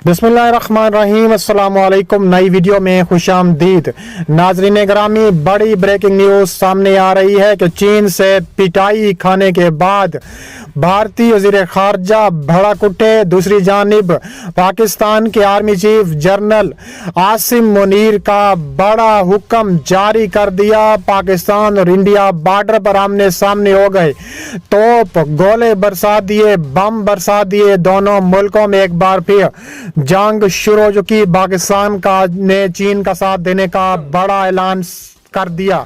بسم اللہ الرحمن الرحیم، السلام علیکم۔ نئی ویڈیو میں خوش آمدید۔ ناظرین گرامی، بڑی بریکنگ نیوز سامنے آ رہی ہے کہ چین سے پٹائی کھانے کے بعد بھارتی وزیر خارجہ بھڑک اٹھے۔ دوسری جانب پاکستان کے army chief general Asim Munir کا بڑا حکم جاری کر دیا۔ پاکستان اور انڈیا بارڈر پر آمنے سامنے ہو گئے، توپ گولے برسا دیے، بم برسا دیے۔ دونوں ملکوں میں ایک بار پھر جنگ شروع ہو چکی۔ پاکستان نے چین کا ساتھ دینے کا بڑا اعلان کر دیا۔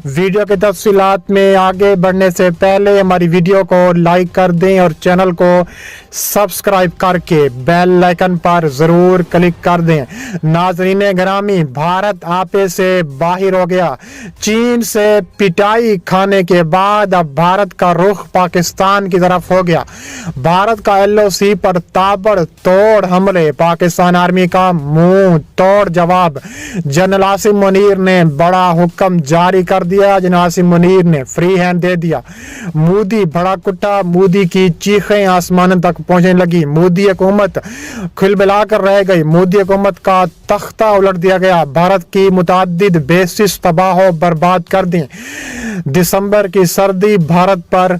ویڈیو کی تفصیلات میں آگے بڑھنے سے پہلے ہماری ویڈیو کو لائک کر دیں اور چینل کو سبسکرائب کر کے بیل آئیکن پر ضرور کلک کر دیں۔ ناظرین گرامی، بھارت آپے سے باہر ہو گیا۔ چین سے پٹائی کھانے کے بعد اب بھارت کا رخ پاکستان کی طرف ہو گیا۔ بھارت کا LOC پر تابڑ توڑ حملے، پاکستان آرمی کا منہ توڑ جواب۔ جنرل عاصم منیر نے بڑا حکم جاری کر دیا۔ جنرل عاصم منیر نے فری ہینڈ دے دیا۔ مودی بھڑک اٹھا، مودی کی چیخیں آسمان تک پہنچنے لگی۔ مودی حکومت کھلبلا کر رہ گئی۔ مودی حکومت کا تختہ الٹ دیا گیا۔ بھارت کی متعدد بیسز تباہ و برباد کر دیں۔ دسمبر کی سردی بھارت پر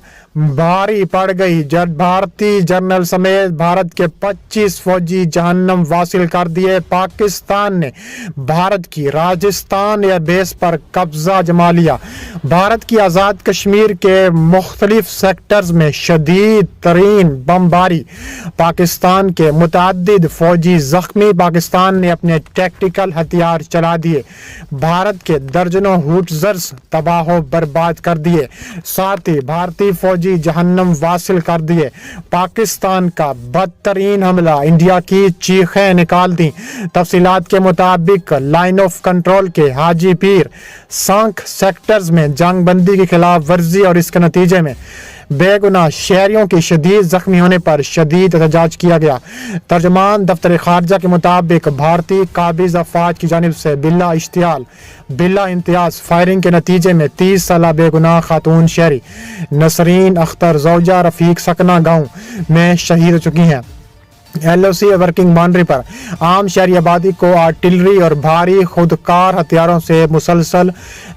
بھاری پڑ گئی۔ بھارتی جنرل سمیت بھارت کے 25 فوجی جہنم واصل کر دیے۔ پاکستان نے بھارت کی راجستھان ایئر بیس پر قبضہ جما لیا۔ بھارت کی آزاد کشمیر کے مختلف سیکٹرز میں شدید ترین بمباری، پاکستان کے متعدد فوجی زخمی۔ پاکستان نے اپنے ٹیکٹیکل ہتھیار چلا دیے۔ بھارت کے درجنوں ہوٹزرز تباہ و برباد کر دیے، ساتھ ہی بھارتی فوجی جہنم واصل کر دیے۔ پاکستان کا بدترین حملہ، انڈیا کی چیخیں نکال دیں۔ تفصیلات کے مطابق لائن آف کنٹرول کے حاجی پیر سانک سیکٹرز میں جنگ بندی کی خلاف ورزی اور اس کے نتیجے میں بے گناہ شہریوں کی شدید زخمی ہونے پر شدید احتجاج کیا گیا۔ ترجمان دفتر خارجہ کے مطابق بھارتی قابض افواج کی جانب سے بلا اشتعال بلا امتیاز فائرنگ کے نتیجے میں 30 سالہ بے گناہ خاتون شہری نسرین اختر زوجہ رفیق سکنہ گاؤں میں شہید ہو چکی ہیں۔ LOC ورکنگ باؤنڈری پر عام شہری آبادی کو آرٹلری اور بھاری خودکار ہتھیاروں سے مسلسل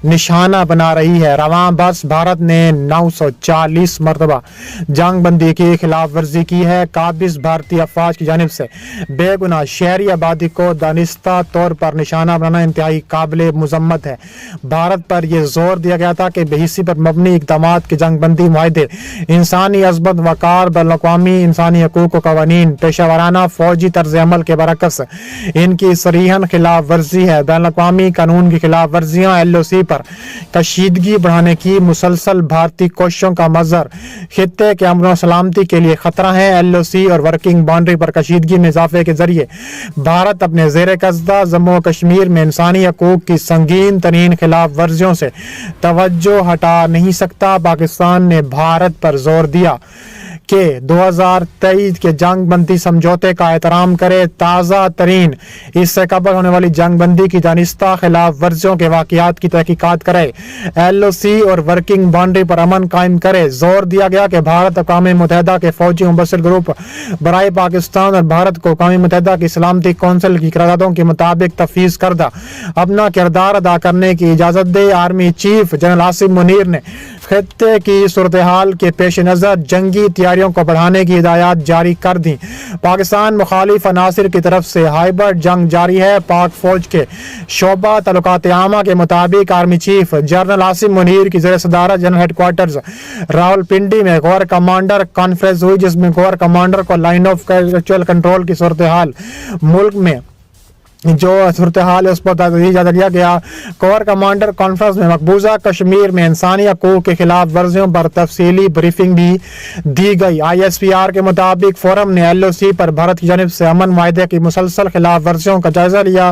نشانہ بنا رہی ہے۔ رواں برس بھارت نے 940 مرتبہ جنگ بندی کی خلاف ورزی کی ہے۔ قابض بھارتی افواج کی جانب سے بے گناہ شہری آبادی کو دانستہ طور پر نشانہ بنانا انتہائی قابل مذمت ہے۔ بھارت پر یہ زور دیا گیا تھا کہ بے حسی پر مبنی اقدامات کے جنگ بندی معاہدے، انسانی عظمت وقار، بین الاقوامی انسانی حقوق و قوانین، پیشہ ورانہ فوجی طرز عمل کے برعکس ان کی صریحاً خلاف ورزی ہے۔ بین الاقوامی قانون کی خلاف ورزیاں LOC پر کشیدگی بڑھانے کی مسلسل بھارتی کوششوں کا مظہر خطے کے امن و سلامتی کے لیے خطرہ ہیں۔ LOC اور ورکنگ باؤنڈری پر کشیدگی میں اضافے کے ذریعے بھارت اپنے زیر قبضہ جموں و کشمیر میں انسانی حقوق کی سنگین ترین خلاف ورزیوں سے توجہ ہٹا نہیں سکتا۔ پاکستان نے بھارت پر زور دیا کہ 2023 کے جنگ بندی سمجھوتے کا احترام کرے، تازہ ترین اس سے قبل ہونے والی جنگ بندی کی دانستہ خلاف ورزیوں کے واقعات کی تحقیقات کرے، LOC اور ورکنگ باؤنڈری پر امن قائم کرے۔ زور دیا گیا کہ بھارت اقوام متحدہ کے فوجی مبصر گروپ برائے پاکستان اور بھارت کو اقوام متحدہ کی سلامتی کونسل کی قراردادوں کے مطابق تفویض کردہ اپنا کردار ادا کرنے کی اجازت دے۔ Army chief general Asim Munir نے خطے کی صورتحال کے پیش نظر جنگی تیاریوں کو بڑھانے کی ہدایات جاری کر دیں۔ پاکستان مخالف عناصر کی طرف سے ہائبرڈ جنگ جاری ہے۔ پاک فوج کے شعبہ تعلقات عامہ کے مطابق army chief general Asim Munir کی زیر صدارت جنرل ہیڈ کوارٹرز راولپنڈی میں کور کمانڈر کانفرنس ہوئی، جس میں کور کمانڈر کو لائن آف کنٹرول کی صورتحال، ملک میں جو صورتحال ہے اس پر اجازت دیا گیا۔ کور کمانڈر کانفرنس میں مقبوضہ کشمیر میں انسانی حقوق کے خلاف ورزیوں پر تفصیلی بریفنگ بھی دی گئی۔ ISPR کے مطابق فورم نے LOC پر بھارت کی جانب سے امن معاہدے کی مسلسل خلاف ورزیوں کا جائزہ لیا۔